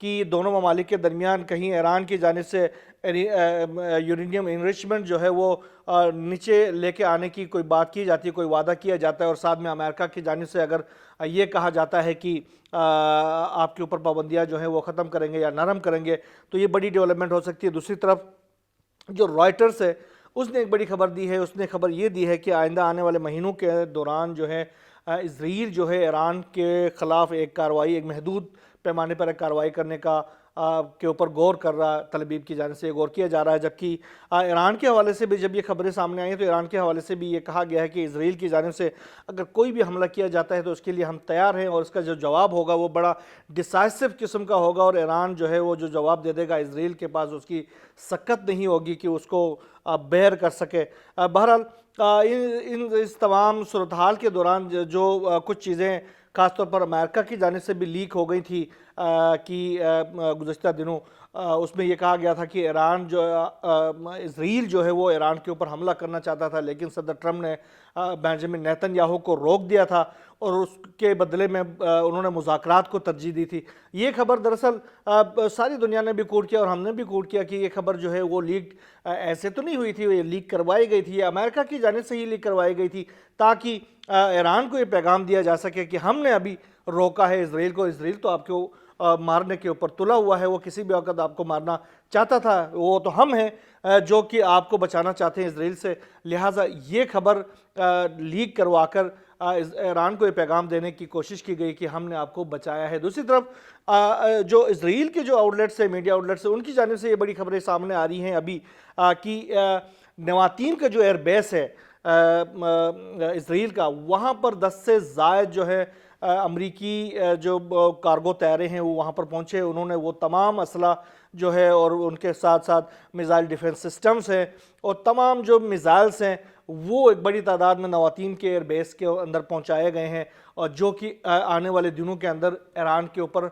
کہ دونوں ممالک کے درمیان کہیں ایران کی جانب سے یورینیم انریچمنٹ جو ہے وہ نیچے لے کے آنے کی کوئی بات کی جاتی ہے، کوئی وعدہ کیا جاتا ہے، اور ساتھ میں امریکہ کی جانب سے اگر یہ کہا جاتا ہے کہ آپ کے اوپر پابندیاں جو ہیں وہ ختم کریں گے یا نرم کریں گے، تو یہ بڑی ڈیولپمنٹ ہو سکتی ہے۔ دوسری طرف جو رائٹرز ہے اس نے ایک بڑی خبر دی ہے، اس نے خبر یہ دی ہے کہ آئندہ آنے والے مہینوں کے دوران جو ہے اسرائیل جو ہے ایران کے خلاف ایک کارروائی، ایک محدود پیمانے پر ایک کارروائی کرنے کے اوپر غور کر رہا، تل ابیب کی جانب سے غور کیا جا رہا ہے۔ جبکہ ایران کے حوالے سے بھی جب یہ خبریں سامنے آئی ہیں تو ایران کے حوالے سے بھی یہ کہا گیا ہے کہ اسرائیل کی جانب سے اگر کوئی بھی حملہ کیا جاتا ہے تو اس کے لیے ہم تیار ہیں، اور اس کا جو جواب ہوگا وہ بڑا ڈیسائسو قسم کا ہوگا، اور ایران جو ہے وہ جو جواب دے دے گا اسرائیل کے پاس اس کی سکت نہیں ہوگی کہ اس کو بیئر کر سکے۔ بہرحال اس تمام صورتحال کے دوران جو کچھ چیزیں خاص طور پر امریکہ کی جانب سے بھی لیک ہو گئی تھی کہ گزشتہ دنوں اس میں یہ کہا گیا تھا کہ اسرائیل جو ہے وہ ایران کے اوپر حملہ کرنا چاہتا تھا، لیکن صدر ٹرمپ نے بنجامن نیتن یاہو کو روک دیا تھا، اور اس کے بدلے میں انہوں نے مذاکرات کو ترجیح دی تھی۔ یہ خبر دراصل ساری دنیا نے بھی کوٹ کیا اور ہم نے بھی کوٹ کیا کہ یہ خبر جو ہے وہ لیک ایسے تو نہیں ہوئی تھی، یہ لیک کروائی گئی تھی، امریکہ کی جانب سے ہی لیک کروائی گئی تھی تاکہ ایران کو یہ پیغام دیا جا سکے کہ ہم نے ابھی روکا ہے اسرائیل کو، اسرائیل تو آپ کو مارنے کے اوپر تلا ہوا ہے، وہ کسی بھی وقت آپ کو مارنا چاہتا تھا، وہ تو ہم ہیں جو کہ آپ کو بچانا چاہتے ہیں اسرائیل سے۔ لہٰذا یہ خبر لیک کروا کر ایران کو یہ پیغام دینے کی کوشش کی گئی کہ ہم نے آپ کو بچایا ہے۔ دوسری طرف جو اسرائیل کے جو آؤٹلیٹس ہیں، میڈیا آؤٹلیٹس ہیں، ان کی جانب سے یہ بڑی خبریں سامنے آ رہی ہیں ابھی کہ نواتیم کا جو ایئر بیس ہے اسرائیل کا، وہاں پر 10 سے زائد جو ہے امریکی جو کارگو طیارے ہیں وہ وہاں پر پہنچے، انہوں نے وہ تمام اسلحہ جو ہے اور ان کے ساتھ ساتھ میزائل ڈیفنس سسٹمز ہیں اور تمام جو میزائلز ہیں وہ ایک بڑی تعداد میں نواتیم کے ایئر بیس کے اندر پہنچائے گئے ہیں، اور جو کہ آنے والے دنوں کے اندر ایران کے اوپر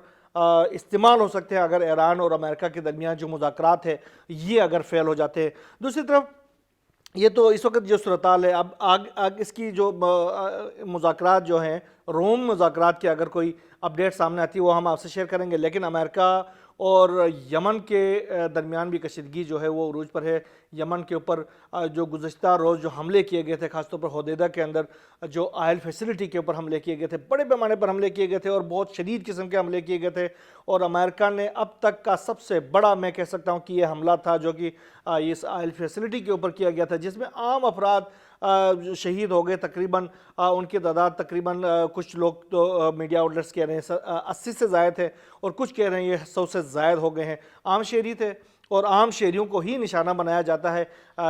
استعمال ہو سکتے ہیں اگر ایران اور امریکہ کے درمیان جو مذاکرات ہے یہ اگر فیل ہو جاتے ہیں۔ دوسری طرف یہ تو اس وقت جو صورتحال ہے، اب آگ اس کی جو مذاکرات جو ہیں، روم مذاکرات کی اگر کوئی اپڈیٹ سامنے آتی ہے وہ ہم آپ سے شیئر کریں گے، لیکن امریکہ اور یمن کے درمیان بھی کشیدگی جو ہے وہ عروج پر ہے۔ یمن کے اوپر جو گزشتہ روز جو حملے کیے گئے تھے، خاص طور پر حدیدہ کے اندر جو آئل فیسلٹی کے اوپر حملے کیے گئے تھے، بڑے پیمانے پر حملے کیے گئے تھے اور بہت شدید قسم کے حملے کیے گئے تھے، اور امریکہ نے اب تک کا سب سے بڑا میں کہہ سکتا ہوں کہ یہ حملہ تھا جو کہ اس آئل فیسلٹی کے اوپر کیا گیا تھا، جس میں عام افراد شہید ہو گئے، تقریباً ان کی تعداد تقریباً کچھ لوگ تو میڈیا آؤٹلیٹس کہہ رہے ہیں 80 سے زائد ہے، اور کچھ کہہ رہے ہیں یہ 100 سے زائد ہو گئے ہیں۔ عام شہری تھے اور عام شہریوں کو ہی نشانہ بنایا جاتا ہے،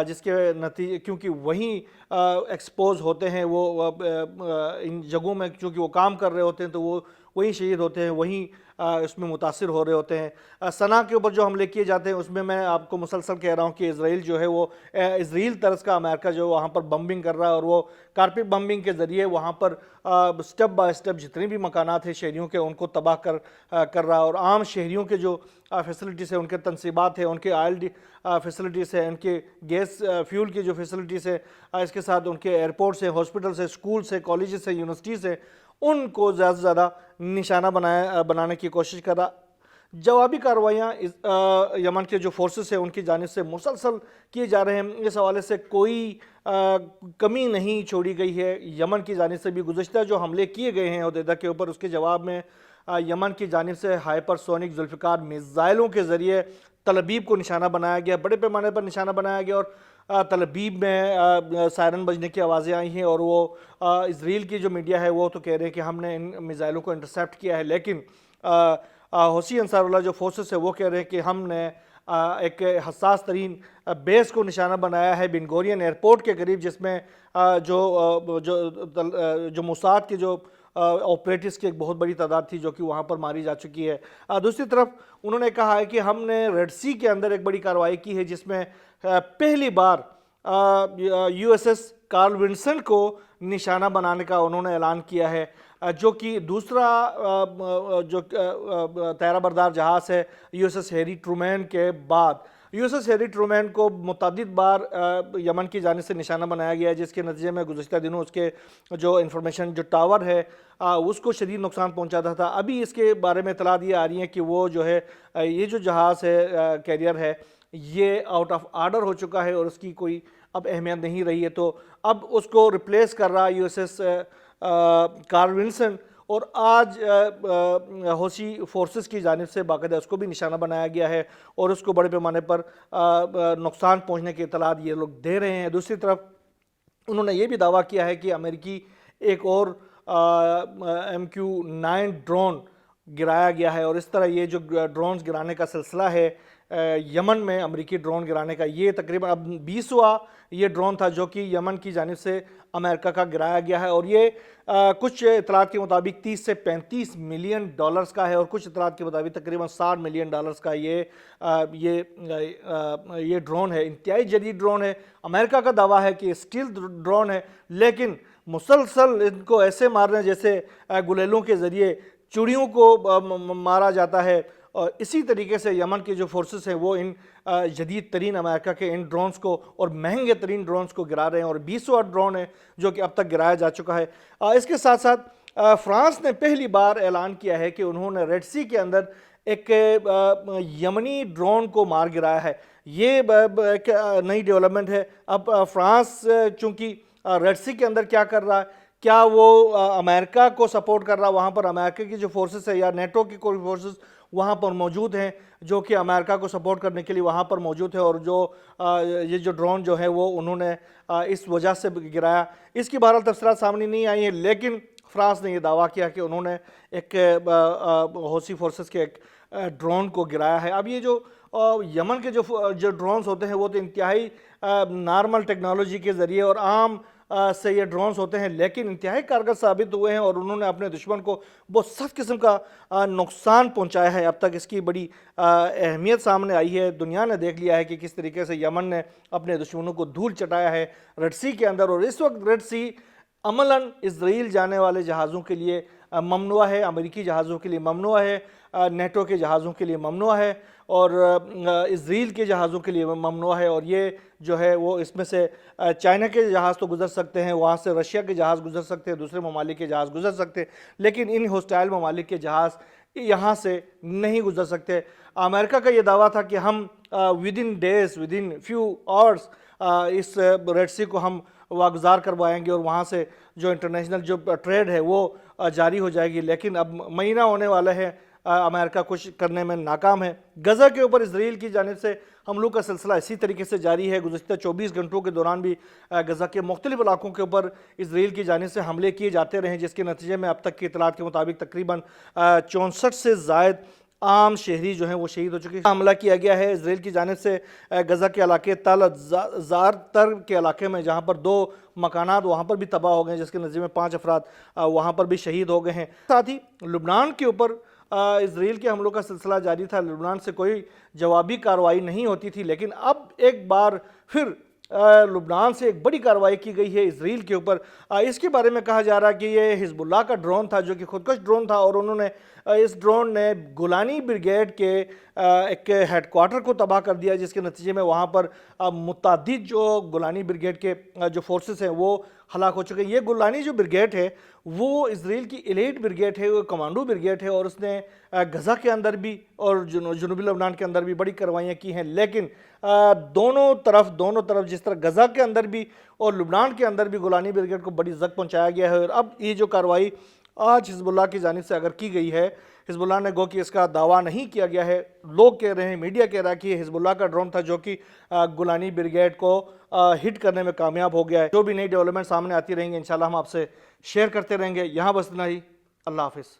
جس کے نتیجے کیونکہ وہیں ایکسپوز ہوتے ہیں، وہ ان جگہوں میں چونکہ وہ کام کر رہے ہوتے ہیں تو وہ وہیں شہید ہوتے ہیں، وہیں اس میں متاثر ہو رہے ہوتے ہیں۔ صنعا کے اوپر جو حملے کیے جاتے ہیں اس میں آپ کو مسلسل کہہ رہا ہوں کہ اسرائیل جو ہے وہ اسرائیل طرز کا امریکہ جو وہاں پر بمبنگ کر رہا ہے، اور وہ کارپیٹ بمبنگ کے ذریعے وہاں پر سٹیپ بائی سٹیپ جتنے بھی مکانات ہیں شہریوں کے ان کو تباہ کر رہا ہے، اور عام شہریوں کے جو فیسلٹیز ہیں، ان کے تنصیبات ہیں، ان کے آئل فیسلٹیز ہیں، ان کے گیس فیول کی جو فیسلٹیز ہیں، اس کے ساتھ ان کے ایئرپورٹس ہیں، ہاسپٹلس ہیں، سکولز ہیں، کالجز ہیں، یونیورسٹیز ہیں، ان کو زیادہ سے زیادہ نشانہ بنانے کی کوشش کر رہا۔ جوابی کارروائیاں یمن کے جو فورسز ہیں ان کی جانب سے مسلسل کیے جا رہے ہیں، اس حوالے سے کوئی کمی نہیں چھوڑی گئی ہے۔ یمن کی جانب سے بھی گزشتہ جو حملے کیے گئے ہیں حدیدہ کے اوپر، اس کے جواب میں یمن کی جانب سے ہائپر سونک ذوالفقار میزائلوں کے ذریعے تل ابیب کو نشانہ بنایا گیا، بڑے پیمانے پر نشانہ بنایا گیا، اور تل ابیب میں سائرن بجنے کی آوازیں آئی ہیں، اور وہ اسرائیل کی جو میڈیا ہے وہ تو کہہ رہے ہیں کہ ہم نے ان میزائلوں کو انٹرسیپٹ کیا ہے، لیکن حوثی انصار اللہ جو فورسز ہے وہ کہہ رہے ہیں کہ ہم نے ایک حساس ترین بیس کو نشانہ بنایا ہے بن گورین ایئرپورٹ کے قریب، جس میں جو موساد کے جو آپریٹرز کی ایک بہت بڑی تعداد تھی جو کہ وہاں پر ماری جا چکی ہے۔ دوسری طرف انہوں نے کہا ہے کہ ہم نے ریڈ سی کے اندر ایک بڑی کارروائی کی ہے، جس میں پہلی بار U S S Karl Vincent کو نشانہ بنانے کا انہوں نے اعلان کیا ہے، جو کہ دوسرا جو طیارہ بردار جہاز ہے U S S Harry Truman کے بعد۔ U S S Harry Truman کو متعدد بار یمن کی جانب سے نشانہ بنایا گیا ہے، جس کے نتیجے میں گزشتہ دنوں اس کے جو انفارمیشن جو ٹاور ہے اس کو شدید نقصان پہنچاتا تھا۔ ابھی اس کے بارے میں اطلاعات یہ آ رہی ہیں کہ وہ جو ہے یہ جو جہاز ہے کیریئر ہے یہ آؤٹ آف آرڈر ہو چکا ہے اور اس کی کوئی اب اہمیت نہیں رہی ہے، تو اب اس کو ریپلیس کر رہا U S S Karl Vincent, اور آج حوثی فورسز کی جانب سے باقاعدہ اس کو بھی نشانہ بنایا گیا ہے اور اس کو بڑے پیمانے پر نقصان پہنچنے کی اطلاعات یہ لوگ دے رہے ہیں۔ دوسری طرف انہوں نے یہ بھی دعویٰ کیا ہے کہ امریکی ایک اور MQ-9 ڈرون گرایا گیا ہے، اور اس طرح یہ جو ڈرونز گرانے کا سلسلہ ہے یمن میں امریکی ڈرون گرانے کا، یہ تقریباً اب 20واں یہ ڈرون تھا جو کہ یمن کی جانب سے امریکہ کا گرایا گیا ہے، اور یہ کچھ اطلاعات کے مطابق 30 سے 35 ملین ڈالرز کا ہے، اور کچھ اطلاعات کے مطابق تقریباً 60 ملین ڈالرز کا یہ ڈرون ہے۔ انتہائی جدید ڈرون ہے، امریکہ کا دعویٰ ہے کہ اسٹیل ڈرون ہے، لیکن مسلسل ان کو ایسے مارنے جیسے گلیلوں کے ذریعے چڑیوں کو مارا جاتا ہے، اور اسی طریقے سے یمن کے جو فورسز ہیں وہ ان جدید ترین امریکہ کے ان ڈرونز کو اور مہنگے ترین ڈرونز کو گرا رہے ہیں، اور 20واں ڈرون ہے جو کہ اب تک گرایا جا چکا ہے۔ اس کے ساتھ ساتھ فرانس نے پہلی بار اعلان کیا ہے کہ انہوں نے ریڈ سی کے اندر ایک یمنی ڈرون کو مار گرایا ہے۔ یہ ایک نئی ڈیولپمنٹ ہے۔ اب فرانس چونکہ ریڈ سی کے اندر کیا کر رہا ہے، کیا وہ امریکہ کو سپورٹ کر رہا ہے، وہاں پر امریکہ کی جو فورسز ہے یا نیٹو کی کوئی فورسز وہاں پر موجود ہیں جو کہ امریکہ کو سپورٹ کرنے کے لیے وہاں پر موجود ہے، اور جو یہ جو ڈرون جو ہے وہ انہوں نے اس وجہ سے گرایا، اس کی بہرحال تفصیلات سامنے نہیں آئی ہیں، لیکن فرانس نے یہ دعویٰ کیا کہ انہوں نے ایک حوثی فورسز کے ایک ڈرون کو گرایا ہے۔ اب یہ جو یمن کے جو ڈرونز ہوتے ہیں وہ تو انتہائی نارمل ٹیکنالوجی کے ذریعے اور عام سے یہ ڈرونز ہوتے ہیں، لیکن انتہائی کارگر ثابت ہوئے ہیں، اور انہوں نے اپنے دشمن کو بہت سخت قسم کا نقصان پہنچایا ہے۔ اب تک اس کی بڑی اہمیت سامنے آئی ہے، دنیا نے دیکھ لیا ہے کہ کس طریقے سے یمن نے اپنے دشمنوں کو دھول چٹایا ہے ریڈ سی کے اندر، اور اس وقت ریڈ سی عملاً اسرائیل جانے والے جہازوں کے لیے ممنوع ہے، امریکی جہازوں کے لیے ممنوع ہے، نیٹو کے جہازوں کے لیے ممنوع ہے، اور اسرائیل کے جہازوں کے لیے ممنوع ہے، اور یہ جو ہے وہ اس میں سے چائنا کے جہاز تو گزر سکتے ہیں، وہاں سے رشیا کے جہاز گزر سکتے ہیں، دوسرے ممالک کے جہاز گزر سکتے ہیں، لیکن ان ہوسٹائل ممالک کے جہاز یہاں سے نہیں گزر سکتے۔ امریکہ کا یہ دعویٰ تھا کہ ہم ودن ڈیز ودن فیو آورز اس ریڈ سی کو ہم واگزار کروائیں گے، اور وہاں سے جو انٹرنیشنل جو ٹریڈ ہے وہ جاری ہو جائے گی، لیکن اب مہینہ ہونے والا ہے، امریکہ کچھ کرنے میں ناکام ہے۔ غزہ کے اوپر اسرائیل کی جانب سے حملوں کا سلسلہ اسی طریقے سے جاری ہے۔ گزشتہ 24 گھنٹوں کے دوران بھی غزہ کے مختلف علاقوں کے اوپر اسرائیل کی جانب سے حملے کیے جاتے رہے، جس کے نتیجے میں اب تک کی اطلاعات کے مطابق تقریباً 64 سے زائد عام شہری جو ہیں وہ شہید ہو چکے ہیں۔ حملہ کیا گیا ہے اسرائیل کی جانب سے غزہ کے علاقے تل زار کے علاقے میں، جہاں پر 2 مکانات وہاں پر بھی تباہ ہو گئے، جس کے نتیجے میں 5 افراد وہاں پر بھی شہید ہو گئے ہیں۔ ساتھ ہی لبنان کے اوپر اسرائیل کے حملوں کا سلسلہ جاری تھا، لبنان سے کوئی جوابی کارروائی نہیں ہوتی تھی، لیکن اب ایک بار پھر لبنان سے ایک بڑی کارروائی کی گئی ہے اسرائیل کے اوپر۔ اس کے بارے میں کہا جا رہا ہے کہ یہ حزب اللہ کا ڈرون تھا جو کہ خودکش ڈرون تھا، اور انہوں نے اس ڈرون نے گولانی بریگیڈ کے ایک ہیڈ کوارٹر کو تباہ کر دیا، جس کے نتیجے میں وہاں پر متعدد جو گولانی بریگیڈ کے جو فورسز ہیں وہ ہلاک ہو چکے ہیں۔ یہ گولانی جو بریگیڈ ہے وہ اسرائیل کی ایلیٹ بریگیڈ ہے، وہ کمانڈو بریگیڈ ہے، اور اس نے غزہ کے اندر بھی اور جنوبی لبنان کے اندر بھی بڑی کاروائیاں کی ہیں، لیکن دونوں طرف جس طرح غزہ کے اندر بھی اور لبنان کے اندر بھی گولانی بریگیڈ کو بڑی زد پہنچایا گیا ہے۔ اور اب یہ جو کارروائی آج حزب اللہ کی جانب سے اگر کی گئی ہے، حزب اللہ نے گو کہ اس کا دعویٰ نہیں کیا گیا ہے، لوگ کہہ رہے ہیں، میڈیا کہہ رہا ہے کہ یہ حزب اللہ کا ڈرون تھا جو کہ گولانی بریگیڈ کو ہٹ کرنے میں کامیاب ہو گیا ہے۔ جو بھی نئی ڈیولپمنٹ سامنے آتی رہیں گے انشاءاللہ ہم آپ سے شیئر کرتے رہیں گے۔ یہاں بس اتنا ہی، اللہ حافظ۔